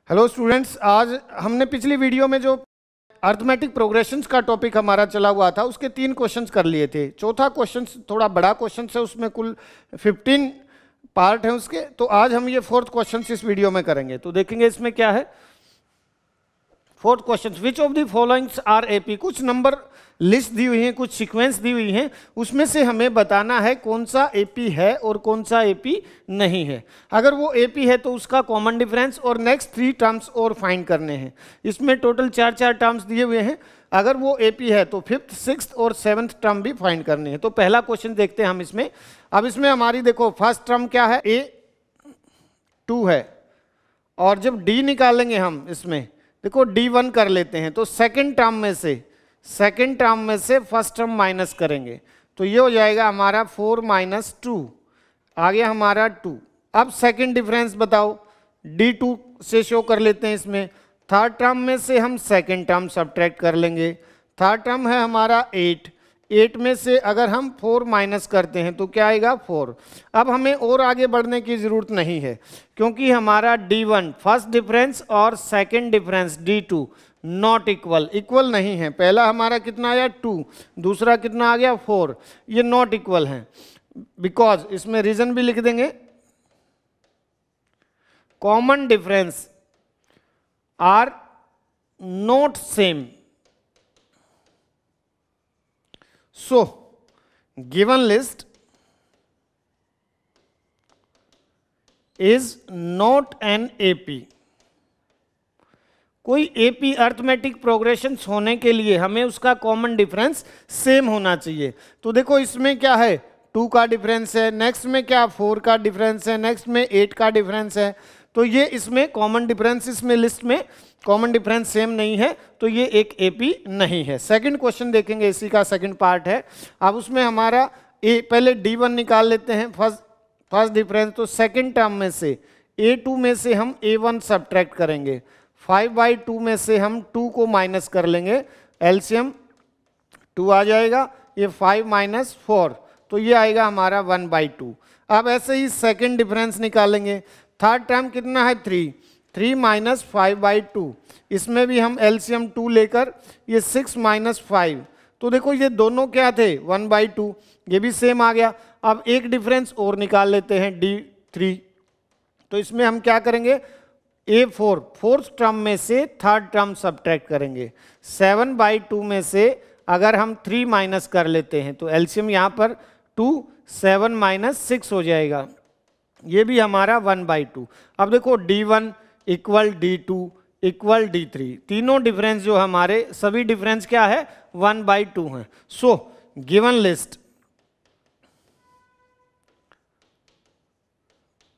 Hello students, आज हमने पिछली वीडियो में जो अर्थमेटिक प्रोग्रेशंस का टॉपिक हमारा चला हुआ था उसके 3 क्वेश्चंस कर लिए थे। चौथा क्वेश्चन थोड़ा बड़ा क्वेश्चन है, उसमें कुल 15 पार्ट हैं उसके। तो आज हम ये 4th क्वेश्चन इस वीडियो में करेंगे। तो देखेंगे इसमें क्या है। 4th question, which of the followings are AP. कुछ नंबर लिस्ट दी हुई हैं, कुछ सीक्वेंस दी हुई हैं, उसमें से हमें बताना है कौन सा एपी है और कौन सा एपी नहीं है। अगर वो एपी है तो उसका कॉमन डिफरेंस और नेक्स्ट 3 टर्म्स और फाइंड करने हैं। इसमें टोटल 4 टर्म्स दिए हुए हैं। अगर वो एपी है तो 5th, 6th और 7th टर्म भी फाइंड करने हैं। तो पहला क्वेश्चन देखते हैं हम इसमें। अब इसमें हमारी देखो फर्स्ट टर्म क्या है, A2 है, और जब D निकालेंगे हम इसमें देखो D1 कर लेते हैं, तो सेकेंड टर्म में से फर्स्ट टर्म माइनस करेंगे तो ये हो जाएगा हमारा 4 - 2, आ गया हमारा 2। अब सेकंड डिफरेंस बताओ, D2 से शो कर लेते हैं इसमें। थर्ड टर्म में से हम सेकंड टर्म सब्ट्रैक्ट कर लेंगे। थर्ड टर्म है हमारा 8 में से अगर हम 4 माइनस करते हैं तो क्या आएगा 4। अब हमें और आगे बढ़ने की ज़रूरत नहीं है क्योंकि हमारा D1 फर्स्ट डिफरेंस और second difference D2 not equal नहीं है। पहला हमारा कितना आया 2, दूसरा कितना आ गया 4, ये नॉट इक्वल हैं। बिकॉज इसमें रीजन भी लिख देंगे, common difference are not same. So, given list is not an AP। कोई AP अर्थमेटिक प्रोग्रेशंस होने के लिए हमें उसका कॉमन डिफरेंस सेम होना चाहिए। तो देखो इसमें क्या है 2 का डिफरेंस है, नेक्स्ट में क्या 4 का डिफरेंस है, नेक्स्ट में 8 का डिफरेंस है। तो ये इसमें कॉमन डिफरेंस, इसमें लिस्ट में कॉमन डिफरेंस सेम नहीं है, तो ये एक एपी नहीं है। सेकंड क्वेश्चन देखेंगे, इसी का सेकंड पार्ट है। अब उसमें हमारा पहले D1 निकाल लेते हैं फर्स्ट डिफरेंस। तो सेकंड टर्म में से A2 में से हम A1 सब्ट्रैक्ट करेंगे। 5/2 में से हम 2 को माइनस कर लेंगे, एलसीएम 2 आ जाएगा। ये 5 - 4 तो ये आएगा हमारा 1/2। अब ऐसे ही सेकंड डिफरेंस निकालेंगे। थर्ड टर्म कितना है 3 - 5/2, इसमें भी हम एलसीएम 2 लेकर ये 6 - 5, तो देखो ये दोनों क्या थे 1/2, ये भी सेम आ गया। अब एक डिफरेंस और निकाल लेते हैं D3। तो इसमें हम क्या करेंगे, A4 फोर्थ टर्म में से थर्ड टर्म सब्ट्रैक्ट करेंगे। 7/2 में से अगर हम 3 माइनस कर लेते हैं तो एलसीएम यहाँ पर 2, 7 - 6 हो जाएगा, ये भी हमारा 1/2। अब देखो D1 equal D2 equal D3, तीनों डिफरेंस जो हमारे सभी डिफरेंस क्या है 1/2 हैं। So given list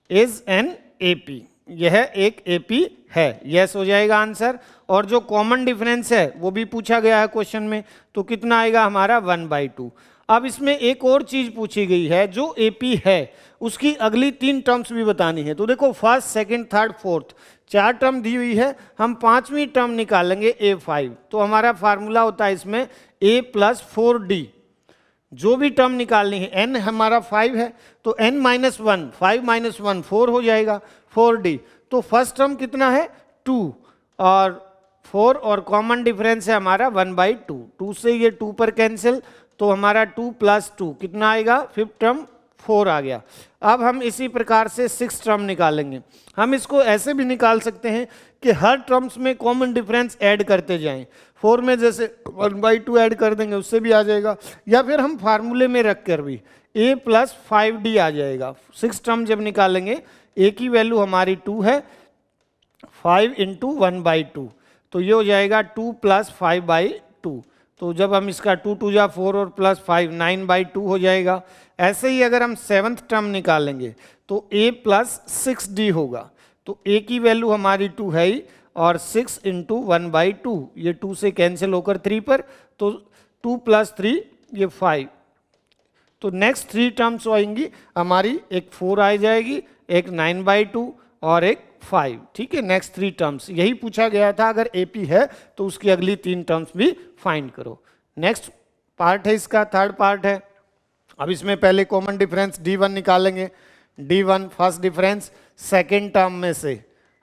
is an AP, यह एक एपी है, यस हो जाएगा आंसर। और जो कॉमन डिफरेंस है वो भी पूछा गया है क्वेश्चन में, तो कितना आएगा हमारा 1/2। अब इसमें एक और चीज पूछी गई है, जो एपी है उसकी अगली 3 टर्म्स भी बतानी है। तो देखो first, second, third, fourth 4 term दी हुई है, हम 5वीं टर्म निकालेंगे A5। तो हमारा फार्मूला होता है इसमें A + 4D। जो भी टर्म निकालनी है, n हमारा 5 है तो n - 1, 5 - 1 4 हो जाएगा 4D। तो फर्स्ट टर्म कितना है 2 और 4, और कॉमन डिफरेंस है हमारा 1/2। 2 से ये 2 पर कैंसिल, तो हमारा 2 + 2 कितना आएगा, फिफ्थ टर्म 4 आ गया। अब हम इसी प्रकार से 6 टर्म निकालेंगे। हम इसको ऐसे भी निकाल सकते हैं कि हर टर्म्स में कॉमन डिफरेंस ऐड करते जाएं। 4 में जैसे 1/2 ऐड कर देंगे उससे भी आ जाएगा, या फिर हम फार्मूले में रख कर भी A + 5D आ जाएगा। 6 टर्म जब निकालेंगे, A की वैल्यू हमारी 2 है, 5 × 1/2, तो ये हो जाएगा 2 + 5/2। तो जब हम इसका 2 × 2 = 4 और +5 9/2 हो जाएगा। ऐसे ही अगर हम 7th टर्म निकालेंगे तो A + 6D होगा। तो A की वैल्यू हमारी 2 है ही, और 6 × 1/2, ये 2 से कैंसिल होकर 3 पर, तो 2 + 3 ये 5। तो नेक्स्ट 3 टर्म्स आएंगी हमारी, एक 4 आ जाएगी, एक 9/2 और एक 5। ठीक है, नेक्स्ट 3 टर्म्स यही पूछा गया था। अगर एपी है तो उसकी अगली 3 टर्म्स भी फाइंड करो। नेक्स्ट पार्ट है इसका, थर्ड पार्ट है। अब इसमें पहले कॉमन डिफरेंस D1 निकालेंगे। D1 first difference, second term में से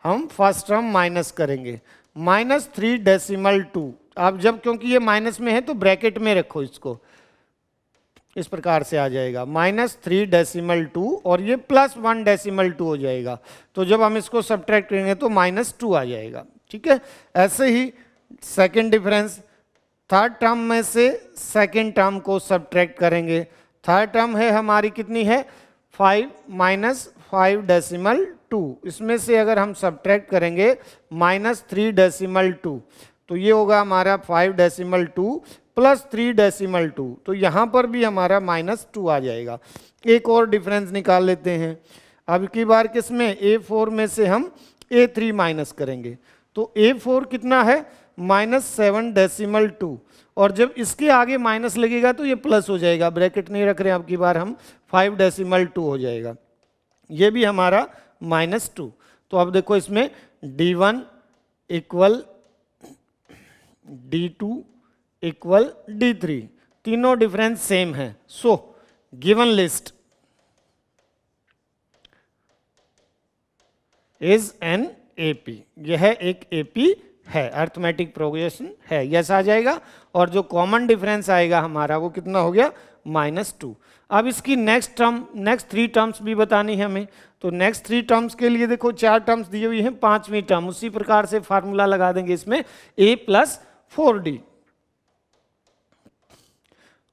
हम फर्स्ट टर्म माइनस करेंगे, -3.2। अब जब क्योंकि ये माइनस में है तो ब्रैकेट में रखो इसको, इस प्रकार से आ जाएगा -3.2 और ये +1.2 हो जाएगा। तो जब हम इसको सब्ट्रैक्ट करेंगे तो -2 आ जाएगा। ठीक है, ऐसे ही सेकंड डिफरेंस, थर्ड टर्म में से सेकंड टर्म को सब्ट्रैक्ट करेंगे। थर्ड टर्म है हमारी कितनी है 5 - 5.2, इसमें से अगर हम सब्ट्रैक्ट करेंगे -3.2 तो ये होगा हमारा 5.2 + 3.2, तो यहाँ पर भी हमारा -2 आ जाएगा। एक और डिफरेंस निकाल लेते हैं। अब की बार किसमें A4 में से हम A3 माइनस करेंगे, तो A4 कितना है -7.2, और जब इसके आगे माइनस लगेगा तो ये प्लस हो जाएगा, ब्रैकेट नहीं रख रहे हैं अब की बार हम, 5.2 हो जाएगा। ये भी हमारा -2। तो अब देखो इसमें D1 = D2 = D3, तीनों डिफरेंस सेम है। So given list is an AP, यह एक AP है, अर्थमेटिक प्रोग्रेशन है, यस आ जाएगा। और जो कॉमन डिफरेंस आएगा हमारा वो कितना हो गया -2। अब इसकी नेक्स्ट 3 टर्म्स भी बतानी है हमें, तो नेक्स्ट 3 टर्म्स के लिए देखो 4 टर्म्स दी हुई हैं, 5वीं टर्म उसी प्रकार से फार्मूला लगा देंगे इसमें A + 4D।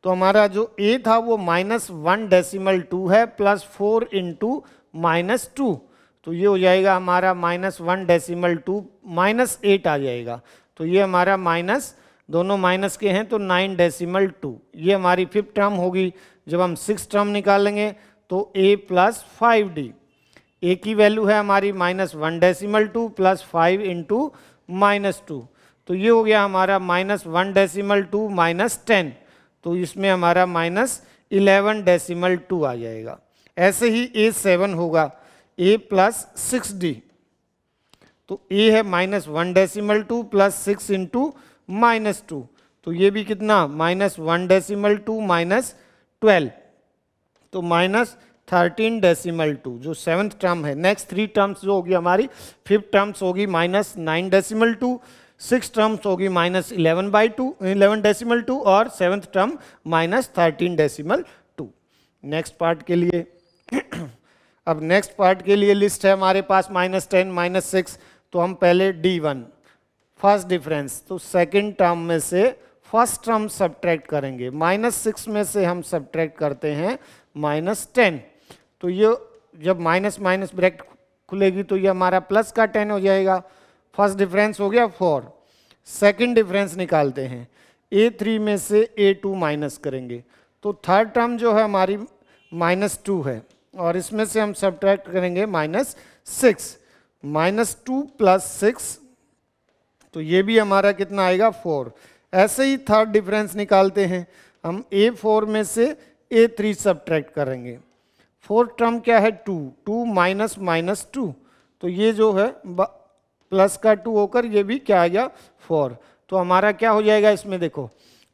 तो हमारा जो A था वो -1.2 है, +4 × -2, तो ये हो जाएगा हमारा -1.2 -8 आ जाएगा। तो ये हमारा माइनस, दोनों माइनस के हैं तो 9.2, ये हमारी 5th टर्म होगी। जब हम 6th टर्म निकालेंगे तो A + 5D, A की वैल्यू है हमारी -1.2 + 5 × -2, तो ये हो गया हमारा -1.2 -10, तो इसमें हमारा -11.2 आ जाएगा। ऐसे ही A7 होगा A + 6D, तो A है -1.2 + 6 × -2, तो ये भी कितना -1.2 -12, तो -13.2 जो 7th टर्म है। नेक्स्ट 3 टर्म्स जो होगी हमारी, 5th टर्म्स होगी -9.2, 6th टर्म्स होगी -11.2 और 7th टर्म -13.2। नेक्स्ट पार्ट के लिए अब नेक्स्ट पार्ट के लिए लिस्ट है हमारे पास -10 -6, तो हम पहले D1 फर्स्ट डिफरेंस, तो सेकंड टर्म में से फर्स्ट टर्म सब्ट्रैक्ट करेंगे, -6 में से हम सब्ट्रैक्ट करते हैं -10, तो ये जब माइनस माइनस ब्रैकेट खुलेगी तो ये हमारा प्लस का 10 हो जाएगा। फर्स्ट डिफरेंस हो गया 4। सेकंड डिफरेंस निकालते हैं, A3 में से A2 माइनस करेंगे, तो थर्ड टर्म जो है हमारी -2 है और इसमें से हम सब्ट्रैक्ट करेंगे -6, -2 + 6, तो ये भी हमारा कितना आएगा 4। ऐसे ही थर्ड डिफरेंस निकालते हैं हम, A4 में से A3 सब्ट्रैक्ट करेंगे। फोर्थ टर्म क्या है 2, 2 - -2, तो ये जो है प्लस का 2 होकर ये भी क्या आ गया 4। तो हमारा क्या हो जाएगा इसमें देखो,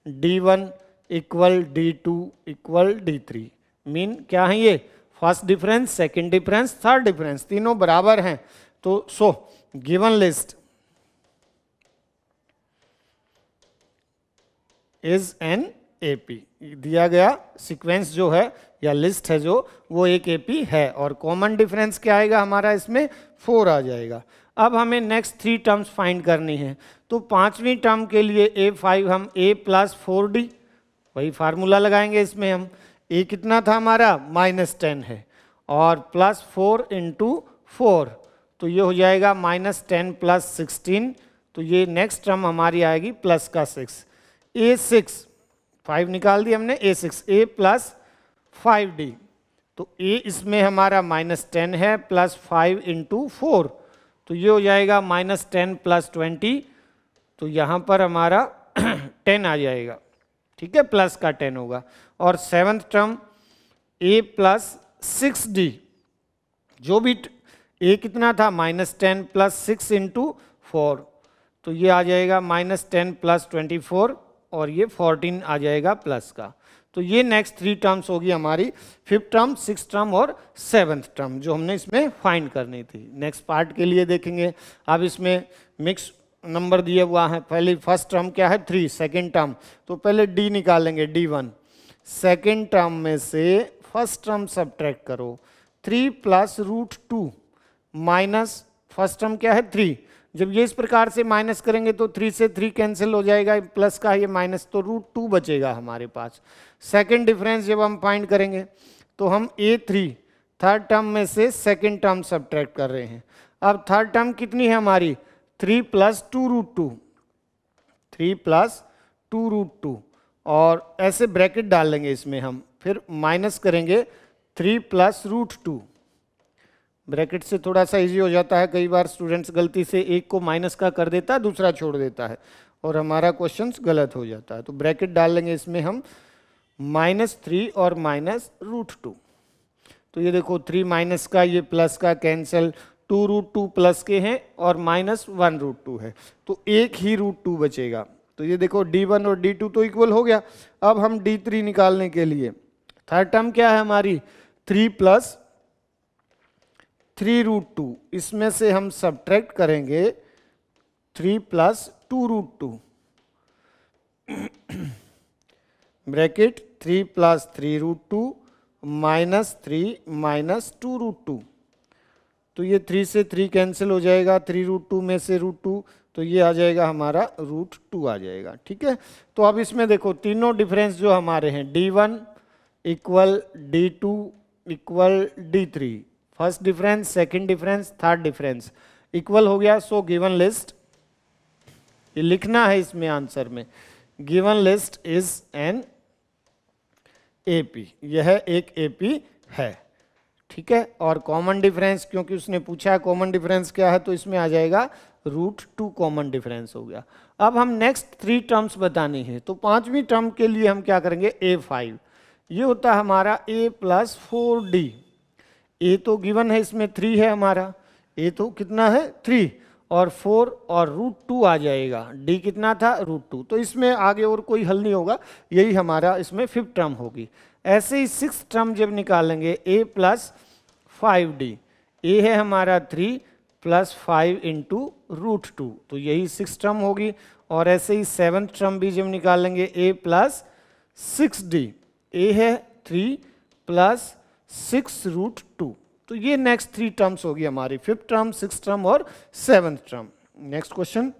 D1 = D2 = D3, मीन क्या है ये first difference, second difference, third difference, तीनों बराबर हैं। तो so given list is an AP, दिया गया सीक्वेंस जो है या लिस्ट है जो वो एक AP है, और कॉमन डिफरेंस क्या आएगा हमारा इसमें 4 आ जाएगा। अब हमें नेक्स्ट 3 टर्म्स फाइंड करनी है, तो 5वीं टर्म के लिए A5 हम A + 4D, वही फार्मूला लगाएंगे इसमें हम। A कितना था हमारा -10 है और +4 × 4, तो ये हो जाएगा -10 + 16, तो ये नेक्स्ट टर्म हमारी आएगी प्लस का 6। A6 5 निकाल दी हमने, A6 A + 5D, तो A इसमें हमारा -10 है +5 × 4, तो ये हो जाएगा -10 + 20, तो यहाँ पर हमारा 10 आ जाएगा, ठीक है, प्लस का 10 होगा। और 7th टर्म A + 6D, जो भी A कितना था -10 + 6 × 4, तो ये आ जाएगा -10 + 24 और ये 14 आ जाएगा प्लस का। तो ये नेक्स्ट 3 टर्म्स होगी हमारी, 5th टर्म, 6th टर्म और 7th टर्म जो हमने इसमें फाइंड करनी थी। नेक्स्ट पार्ट के लिए देखेंगे। अब इसमें मिक्स नंबर दिया हुआ है। पहले फर्स्ट टर्म क्या है 3, सेकेंड टर्म तो पहले डी निकालेंगे, D1। सेकेंड टर्म में से फर्स्ट टर्म सब्ट्रैक्ट करो, 3 + √2 माइनस फर्स्ट टर्म क्या है 3। जब ये इस प्रकार से माइनस करेंगे तो 3 से 3 कैंसिल हो जाएगा, प्लस का ये माइनस, तो √2 बचेगा हमारे पास। सेकंड डिफरेंस जब हम फाइंड करेंगे तो हम A3 थर्ड टर्म में से सेकंड टर्म सब्ट्रैक्ट कर रहे हैं। अब थर्ड टर्म कितनी है हमारी 3 + 2√2, 3 + 2√2 और ऐसे ब्रैकेट डाल लेंगे इसमें हम, फिर माइनस करेंगे 3 + √2। ब्रैकेट से थोड़ा सा इजी हो जाता है, कई बार स्टूडेंट्स गलती से एक को माइनस का कर देता है, दूसरा छोड़ देता है और हमारा क्वेश्चन गलत हो जाता है। तो ब्रैकेट डाल लेंगे इसमें हम, -3 और -√2। तो ये देखो 3 माइनस का, ये प्लस का कैंसिल, 2√2 प्लस के हैं और -1√2 है, तो एक ही √2 बचेगा। तो ये देखो D1 और D2 तो इक्वल हो गया। अब हम D3 निकालने के लिए, थर्ड टर्म क्या है हमारी 3 + 3√2, इसमें से हम सब्ट्रैक्ट करेंगे 3 + 2√2 ब्रैकेट 3 + 3√2 -3 - 2√2। तो ये 3 से 3 कैंसिल हो जाएगा, 3√2 में से √2, तो ये आ जाएगा हमारा √2 आ जाएगा। ठीक है, तो अब इसमें देखो तीनों डिफरेंस जो हमारे हैं, D1 = D2 = D3, first difference, second difference, third difference equal हो गया। सो गिवन लिस्ट, ये लिखना है इसमें आंसर में, given list is an AP, यह एक AP है। ठीक है, और कॉमन डिफरेंस, क्योंकि उसने पूछा है कॉमन डिफरेंस क्या है, तो इसमें आ जाएगा √2 कॉमन डिफरेंस हो गया। अब हम नेक्स्ट 3 टर्म्स बतानी है, तो पांचवी टर्म के लिए हम क्या करेंगे, A5, ये होता है हमारा A + 4D। A तो गिवन है, इसमें 3 है हमारा, A तो कितना है 3 और 4 और √2 आ जाएगा, D कितना था √2। तो इसमें आगे और कोई हल नहीं होगा, यही हमारा इसमें 5th टर्म होगी। ऐसे ही 6th टर्म जब निकालेंगे A + 5D, A है हमारा 3 + 5 × √2, तो यही 6th टर्म होगी। और ऐसे ही 7th टर्म भी जब निकालेंगे A + 6D, A है 3 + 6√2, तो ये नेक्स्ट 3 टर्म्स होगी हमारी, 5th टर्म, 6th टर्म और 7th term. Next question.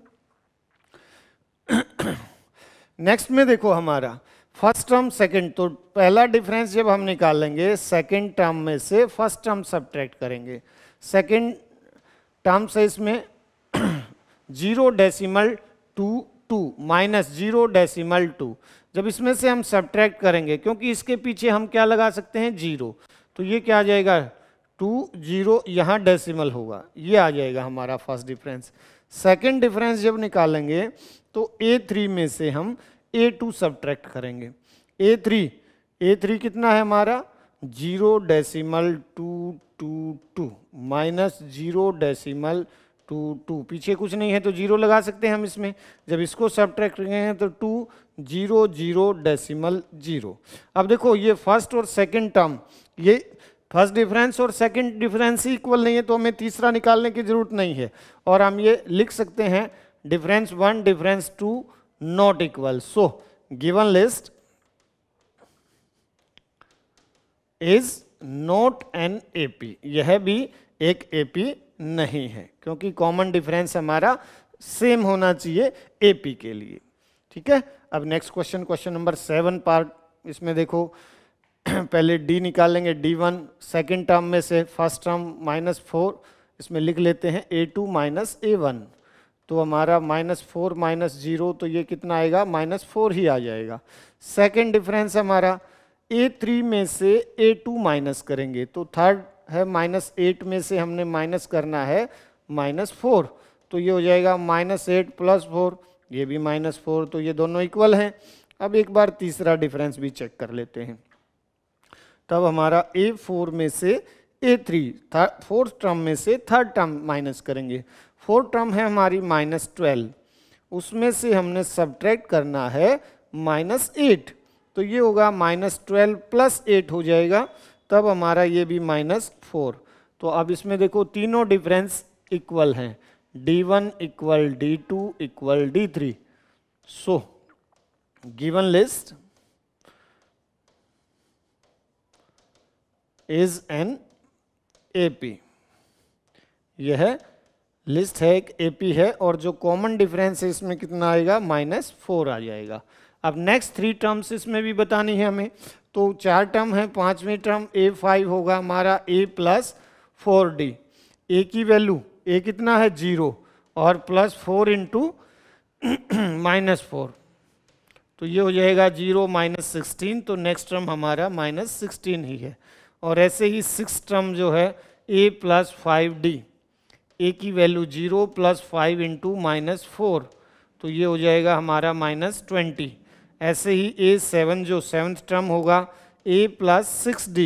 Next में देखो हमारा फर्स्ट टर्म सेकंड, तो पहला डिफरेंस जब हम निकालेंगे सेकंड टर्म में से फर्स्ट टर्म सब्ट्रैक्ट करेंगे। सेकंड टर्म से इसमें 0.22 -0.2, जब इसमें से हम सब्ट्रैक्ट करेंगे, क्योंकि इसके पीछे हम क्या लगा सकते हैं 0, तो ये क्या आ जाएगा 2 0, यहाँ डेसिमल होगा, ये आ जाएगा हमारा फर्स्ट डिफरेंस। सेकंड डिफरेंस जब निकालेंगे तो A3 में से हम A2 सब्ट्रैक्ट करेंगे। A3 कितना है हमारा 0.222 -0.22, पीछे कुछ नहीं है तो 0 लगा सकते हैं हम इसमें। जब इसको सब्ट्रैक्ट करेंगे तो 200.0। अब देखो ये फर्स्ट और सेकंड टर्म, ये फर्स्ट डिफरेंस और सेकंड डिफरेंस ही इक्वल नहीं है, तो हमें तीसरा निकालने की जरूरत नहीं है, और हम ये लिख सकते हैं difference 1 difference 2 not equal. So given list is not an AP, यह भी एक AP नहीं है, क्योंकि कॉमन डिफरेंस हमारा सेम होना चाहिए AP के लिए। ठीक है, अब next question, question number 7 part, इसमें देखो पहले D निकालेंगे, D1 सेकेंड टर्म में से फर्स्ट टर्म -4, इसमें लिख लेते हैं A2 - A1, तो हमारा -4 - 0, तो ये कितना आएगा -4 ही आ जाएगा। सेकंड डिफरेंस हमारा A3 में से A2 माइनस करेंगे, तो थर्ड है -8 में से हमने माइनस करना है -4, तो ये हो जाएगा -8 + 4, ये भी -4, तो ये दोनों इक्वल हैं। अब एक बार तीसरा डिफरेंस भी चेक कर लेते हैं, तब हमारा A4 में से A3 फोर्थ टर्म में से थर्ड टर्म माइनस करेंगे। फोर्थ टर्म है हमारी -12, उसमें से हमने सब्ट्रैक्ट करना है -8, तो ये होगा -12 + 8 हो जाएगा, तब हमारा ये भी -4। तो अब इसमें देखो तीनों डिफरेंस इक्वल हैं, D1 = D2 = D3। So given list is an AP। यह लिस्ट है, एक AP है, और जो कॉमन डिफरेंस है इसमें कितना आएगा, -4 आ जाएगा। अब नेक्स्ट 3 टर्म्स इसमें भी बतानी है हमें, तो 4 टर्म है, 5वीं टर्म A5 होगा हमारा A + 4D। A की वैल्यू, A कितना है 0, और +4 × -4, तो ये हो जाएगा 0 -16, तो नेक्स्ट टर्म हमारा -16 ही है। और ऐसे ही 6 टर्म जो है A + 5D, A की वैल्यू 0 + 5 × -4, तो ये हो जाएगा हमारा -20। ऐसे ही A7 जो 7th टर्म होगा A + 6D,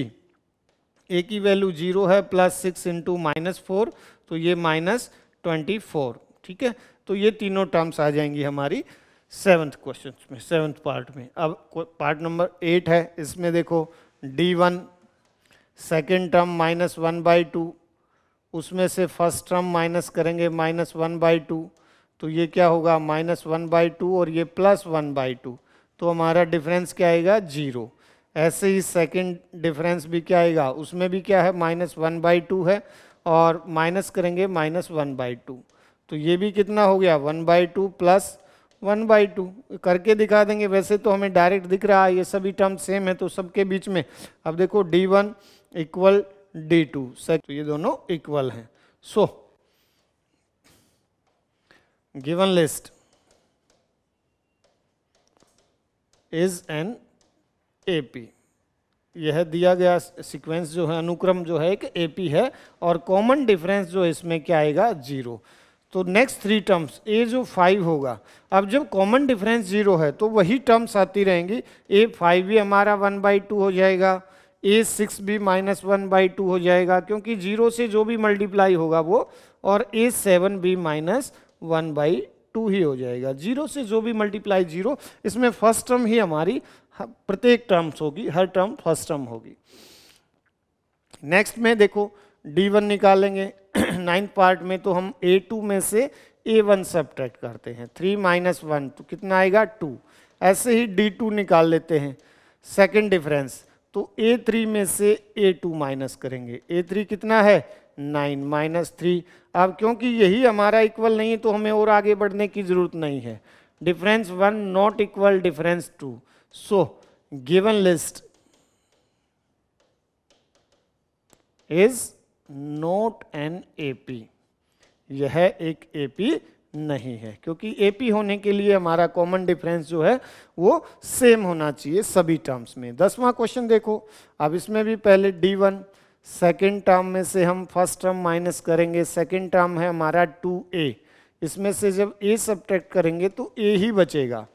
A की वैल्यू 0 है, +6 × -4, तो ये -24। ठीक है, तो ये तीनों टर्म्स आ जाएंगी हमारी 7th क्वेश्चन में, 7th पार्ट में। अब पार्ट नंबर 8 है, इसमें देखो D1 सेकेंड टर्म -1/2, उसमें से फर्स्ट टर्म माइनस करेंगे -1/2, तो ये क्या होगा -1/2 और ये +1/2, तो हमारा डिफरेंस क्या आएगा 0। ऐसे ही सेकंड डिफरेंस भी क्या आएगा, उसमें भी क्या है -1/2 है, और माइनस करेंगे -1/2, तो ये भी कितना हो गया 1/2 + 1/2 करके दिखा देंगे। वैसे तो हमें डायरेक्ट दिख रहा है, ये सभी टर्म सेम है, तो सबके बीच में अब देखो D1 = D2, तो ये दोनों इक्वल हैं। So given list is an AP। यह दिया गया सीक्वेंस जो है, अनुक्रम जो है, एक AP है, और कॉमन डिफरेंस जो इसमें क्या आएगा 0। तो नेक्स्ट 3 टर्म्स A जो 5 होगा, अब जब कॉमन डिफरेंस 0 है तो वही टर्म्स आती रहेंगी। A5 भी हमारा 1/2 हो जाएगा, A6 भी -1/2 हो जाएगा, क्योंकि 0 से जो भी मल्टीप्लाई होगा वो, और A7 भी -1/2 ही हो जाएगा। 0 से जो भी मल्टीप्लाई 0, इसमें फर्स्ट टर्म ही हमारी प्रत्येक टर्म्स होगी, हर टर्म फर्स्ट टर्म होगी। नेक्स्ट में देखो D1 निकालेंगे 9th पार्ट में, तो हम A2 में से A1 सब्ट्रैक्ट करते हैं, 3 - 1, तो कितना आएगा 2। ऐसे ही D2 निकाल लेते हैं सेकंड डिफरेंस, तो A3 में से A2 माइनस करेंगे, A3 कितना है 9 - 3। अब क्योंकि यही हमारा इक्वल नहीं है तो हमें और आगे बढ़ने की जरूरत नहीं है। Difference 1 not equal difference 2, so given list is not an AP। यह एक AP नहीं है, क्योंकि AP होने के लिए हमारा कॉमन डिफरेंस जो है वो सेम होना चाहिए सभी टर्म्स में। 10वां क्वेश्चन देखो, अब इसमें भी पहले D1 सेकेंड टर्म में से हम फर्स्ट टर्म माइनस करेंगे, सेकेंड टर्म है हमारा 2A, इसमें से जब A सब्ट्रैक्ट करेंगे तो A ही बचेगा,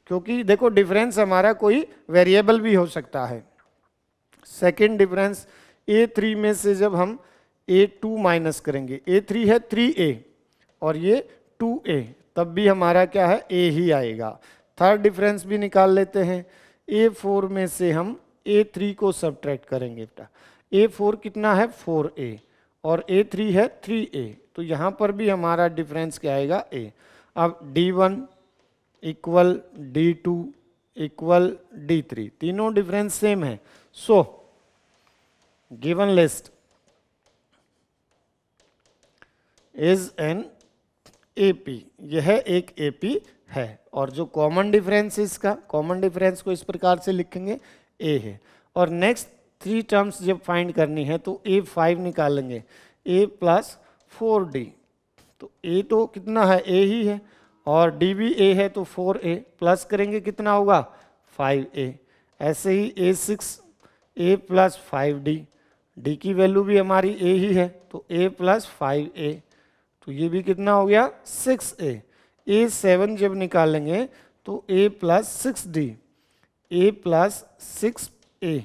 क्योंकि देखो डिफरेंस हमारा कोई वेरिएबल भी हो सकता है। सेकेंड डिफरेंस A3 में से जब हम A2 माइनस करेंगे, A3 है 3A और ये 2A, तब भी हमारा क्या है A ही आएगा। थर्ड डिफरेंस भी निकाल लेते हैं, A4 में से हम A3 को सब्ट्रैक्ट करेंगे बेटा, A4 कितना है 4A और A3 है 3A, तो यहाँ पर भी हमारा डिफरेंस क्या आएगा A। अब D1 = D2 = D3, तीनों डिफरेंस सेम है। So given list is an AP। यह एक AP है, और जो कॉमन डिफरेंस इसका, कॉमन डिफरेंस को इस प्रकार से लिखेंगे A है। और नेक्स्ट 3 टर्म्स जब फाइंड करनी है तो A5 निकालेंगे, A + 4D, तो A तो कितना है A ही है, और D भी A है, तो 4A प्लस करेंगे कितना होगा 5A। ऐसे ही A6 A + 5D, D की वैल्यू भी हमारी A ही है, तो A + 5A, तो ये भी कितना हो गया 6A। A7 जब निकालेंगे तो A + 6D, A + 6A,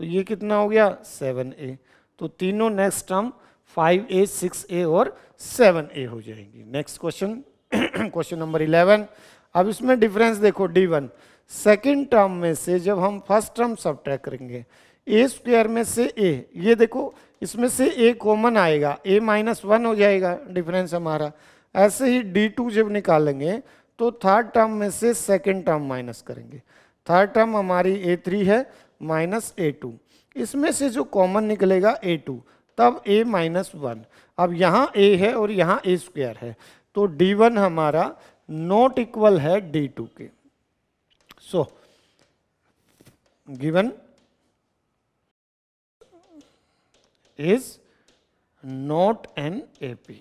तो ये कितना हो गया 7A। तो तीनों नेक्स्ट टर्म 5A, 6A और 7A हो जाएंगी। Next question question number 11। अब इसमें डिफरेंस देखो D1 सेकेंड टर्म में से जब हम फर्स्ट टर्म सब्ट्रैक्ट करेंगे, ए स्क्वायर में से ए, ये देखो इसमें से ए कॉमन आएगा, ए -1 हो जाएगा डिफरेंस हमारा। ऐसे ही D2 जब निकालेंगे तो थर्ड टर्म में से सेकेंड टर्म माइनस करेंगे, थर्ड टर्म हमारी A3 है माइनस A2, इसमें से जो कॉमन निकलेगा A2, तब A -1। अब यहाँ A है और यहाँ A स्क्वायर है, तो D1 हमारा नॉट इक्वल है D2 के। So given is not an AP।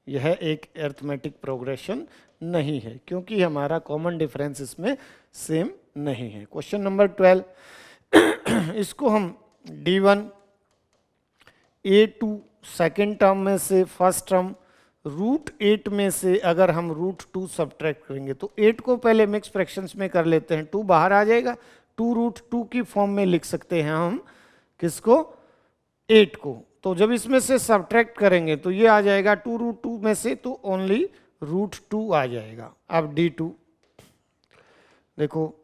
यह एक अरिथमेटिक प्रोग्रेशन नहीं है क्योंकि हमारा कॉमन डिफरेंस इसमें सेम नहीं है। क्वेश्चन नंबर 12 इसको हम D1 A2 सेकेंड टर्म में से फर्स्ट टर्म √8 में से अगर हम √2 सब्ट्रैक्ट करेंगे तो 8 को पहले मिक्स फ्रैक्शंस में कर लेते हैं, 2 बाहर आ जाएगा, 2√2 की फॉर्म में लिख सकते हैं हम किसको, 8 को। तो जब इसमें से सब्ट्रैक्ट करेंगे तो ये आ जाएगा 2√2 में से तो ओनली √2 आ जाएगा। अब D2 देखो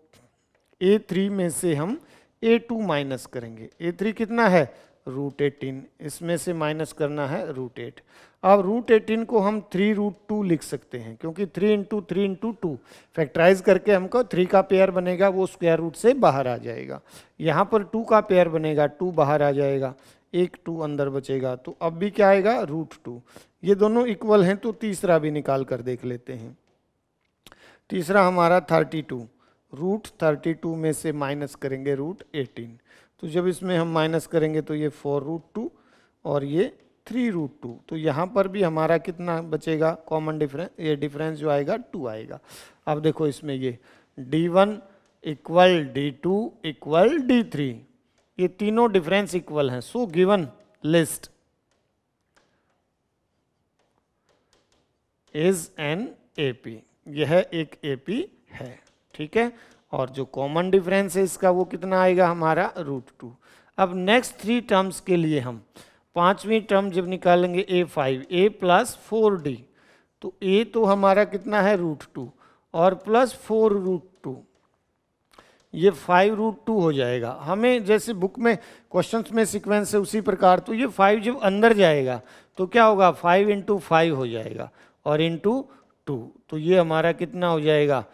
A3 में से हम A2 माइनस करेंगे, A3 कितना है √18, इसमें से माइनस करना है √8। अब √18 को हम 3√2 लिख सकते हैं क्योंकि 3 × 3 × 2 फैक्टराइज करके हमको 3 का पेयर बनेगा, वो स्क्वायर रूट से बाहर आ जाएगा। यहाँ पर 2 का पेयर बनेगा, 2 बाहर आ जाएगा, एक 2 अंदर बचेगा, तो अब भी क्या आएगा √2। ये दोनों इक्वल हैं तो तीसरा भी निकाल कर देख लेते हैं। तीसरा हमारा 32, √32 में से माइनस करेंगे √18, तो जब इसमें हम माइनस करेंगे तो ये 4√2 और ये 3√2, तो यहाँ पर भी हमारा कितना बचेगा कॉमन डिफरेंस, ये डिफरेंस जो आएगा 2 आएगा। अब देखो इसमें ये D1 equal D2 equal D3, ये तीनों डिफरेंस इक्वल हैं। So given list is an AP, यह एक AP है, ठीक है। और जो कॉमन डिफरेंस है इसका वो कितना आएगा हमारा √2। अब नेक्स्ट 3 टर्म्स के लिए हम पांचवी टर्म जब निकालेंगे A5, A + 4D, तो A तो हमारा कितना है √2 और प्लस 4√2, ये 5√2 हो जाएगा। हमें जैसे बुक में क्वेश्चंस में सीक्वेंस है उसी प्रकार, तो ये 5 जब अंदर जाएगा तो क्या होगा 5 × 5 हो जाएगा और इंटू 2, तो ये हमारा कितना हो जाएगा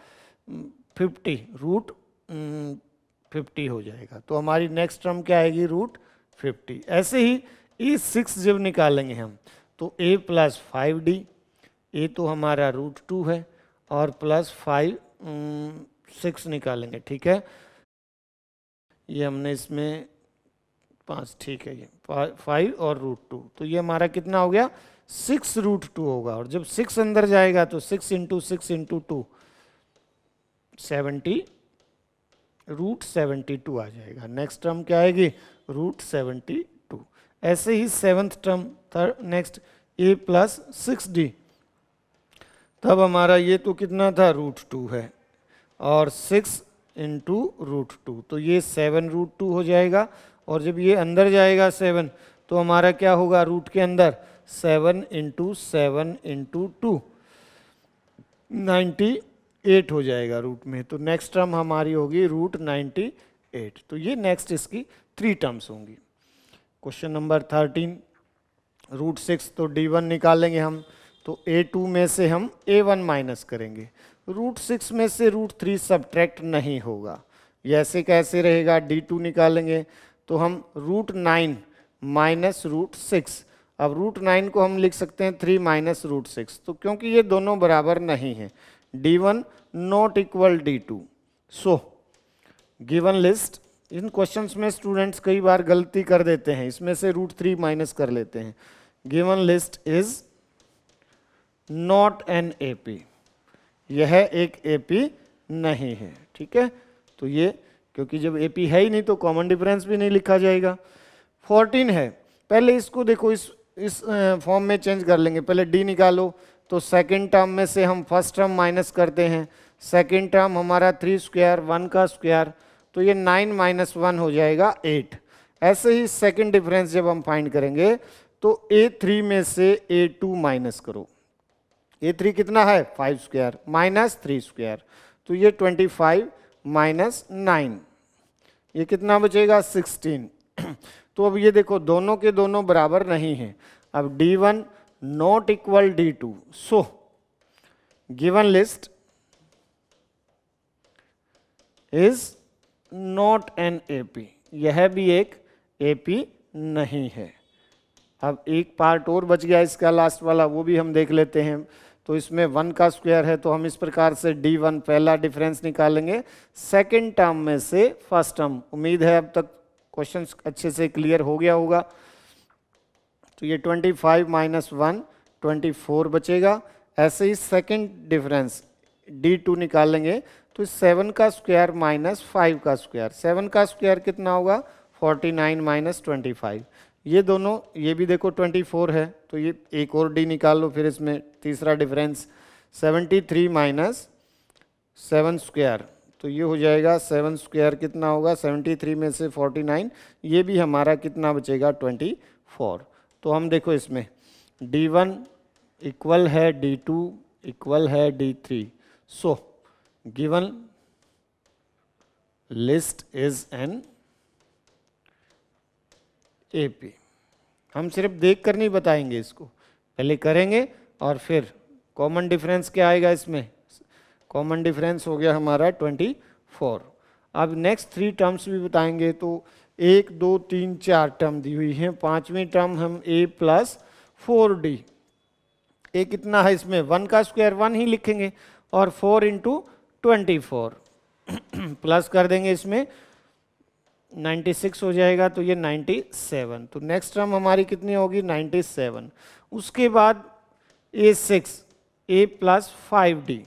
50, √50 हो जाएगा। तो हमारी नेक्स्ट टर्म क्या आएगी √50। ऐसे ही E6 जब निकालेंगे हम तो A + 5D, A तो हमारा √2 है और प्लस 6 निकालेंगे, ठीक है। ये हमने इसमें 5, ठीक है, ये 5 और √2, तो ये हमारा कितना हो गया 6√2 होगा। और जब 6 अंदर जाएगा तो 6 × 6 × 2 70, √72 आ जाएगा। नेक्स्ट टर्म क्या आएगी √72। ऐसे ही 7th term next A + 6D, तब हमारा ये तो कितना था √2 है और 6 × √2, तो ये 7√2 हो जाएगा। और जब ये अंदर जाएगा 7 तो हमारा क्या होगा रूट के अंदर 7 × 7 × 2 98 हो जाएगा रूट में। तो नेक्स्ट टर्म हमारी होगी √98। तो ये नेक्स्ट इसकी 3 टर्म्स होंगी। क्वेश्चन नंबर 13 √6, तो D1 निकालेंगे हम, तो A2 में से हम A1 माइनस करेंगे, √6 में से √3 सब्ट्रैक्ट नहीं होगा, ये ऐसे कैसे रहेगा। D2 निकालेंगे तो हम √9 माइनस √6, अब √9 को हम लिख सकते हैं 3 माइनस √6, तो क्योंकि ये दोनों बराबर नहीं है D1 not equal D2। So given list, in questions में स्टूडेंट्स कई बार गलती कर देते हैं, इसमें से √3 माइनस कर लेते हैं। Given list is not an AP, यह एक AP नहीं है, ठीक है। तो ये क्योंकि जब AP है ही नहीं तो कॉमन डिफरेंस भी नहीं लिखा जाएगा। 14 है, पहले इसको देखो इस फॉर्म में चेंज कर लेंगे। पहले D निकालो, तो सेकेंड टर्म में से हम फर्स्ट टर्म माइनस करते हैं। सेकेंड टर्म हमारा 3 स्क्वायर 1 का स्क्वायर, तो ये 9 - 1 हो जाएगा 8। ऐसे ही सेकेंड डिफरेंस जब हम फाइंड करेंगे तो A3 में से A2 माइनस करो। A3 कितना है 5 स्क्वायर माइनस 3 स्क्वायर, तो ये 25 माइनस 9, ये कितना बचेगा 16। तो अब ये देखो दोनों के दोनों बराबर नहीं हैं। अब D1 not equal D2, so given list is not an AP, यह भी एक AP नहीं है। अब एक पार्ट और बच गया इसका लास्ट वाला, वो भी हम देख लेते हैं। तो इसमें 1 का स्क्वायर है, तो हम इस प्रकार से D1 पहला डिफरेंस निकालेंगे सेकंड टर्म में से फर्स्ट टर्म। उम्मीद है अब तक क्वेश्चन अच्छे से क्लियर हो गया होगा। तो ये 25 माइनस 1 24 बचेगा। ऐसे ही सेकंड डिफरेंस D2 निकालेंगे, तो 7 का स्क्वायर माइनस 5 का स्क्वायर, 7 का स्क्वायर कितना होगा 49 माइनस 25। ये दोनों, ये भी देखो 24 है, तो ये एक और D निकाल लो। फिर इसमें तीसरा डिफरेंस 73 माइनस 7 स्क्वायर, तो ये हो जाएगा 7 स्क्वायर कितना होगा 73 में से 49, ये भी हमारा कितना बचेगा 24। तो हम देखो इसमें D1 इक्वल है D2 इक्वल है D3, so given list is an AP। हम सिर्फ देख कर नहीं बताएंगे इसको, पहले करेंगे और फिर कॉमन डिफरेंस क्या आएगा इसमें। कॉमन डिफरेंस हो गया हमारा 24। अब नेक्स्ट 3 टर्म्स भी बताएंगे। तो 1 2 3 4 टर्म दी हुई हैं, पांचवी टर्म हम A प्लस 4D, A कितना है इसमें 1 का स्क्वायर 1 ही लिखेंगे, और 4 इंटू 24 प्लस कर देंगे इसमें 96 हो जाएगा, तो ये 97। तो नेक्स्ट टर्म हमारी कितनी होगी 97। उसके बाद A6 A plus 5D,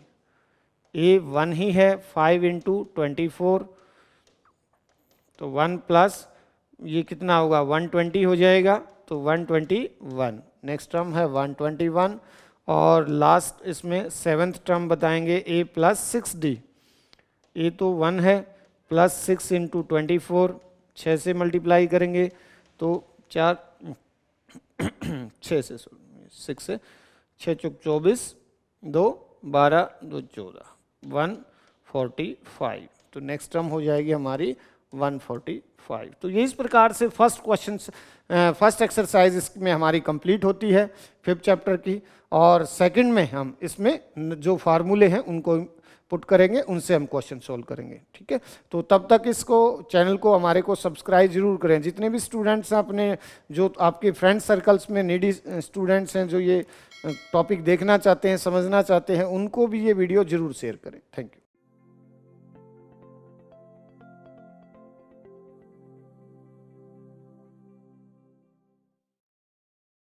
A 1 ही है, 5 इंटू 24, तो 1 प्लस ये कितना होगा 120 हो जाएगा, तो 121। नेक्स्ट टर्म है 121। और लास्ट इसमें 7th टर्म बताएंगे A प्लस 6D, A तो 1 है, प्लस 6 इंटू 24, 6 से मल्टीप्लाई करेंगे तो 4 6 से 6 से 6 चौक 24, 2 12 2 14, 145। तो नेक्स्ट टर्म हो जाएगी हमारी 145। तो ये इस प्रकार से फर्स्ट क्वेश्चन फर्स्ट एक्सरसाइज इसमें हमारी कंप्लीट होती है 5th चैप्टर की। और सेकंड में हम इसमें जो फार्मूले हैं उनको पुट करेंगे, उनसे हम क्वेश्चन सोल्व करेंगे। ठीक है, तो तब तक इसको चैनल को हमारे को सब्सक्राइब जरूर करें। जितने भी स्टूडेंट्स हैं अपने, जो आपके फ्रेंड सर्कल्स में नीडी स्टूडेंट्स हैं जो ये टॉपिक देखना चाहते हैं, समझना चाहते हैं, उनको भी ये वीडियो जरूर शेयर करें। Thank you.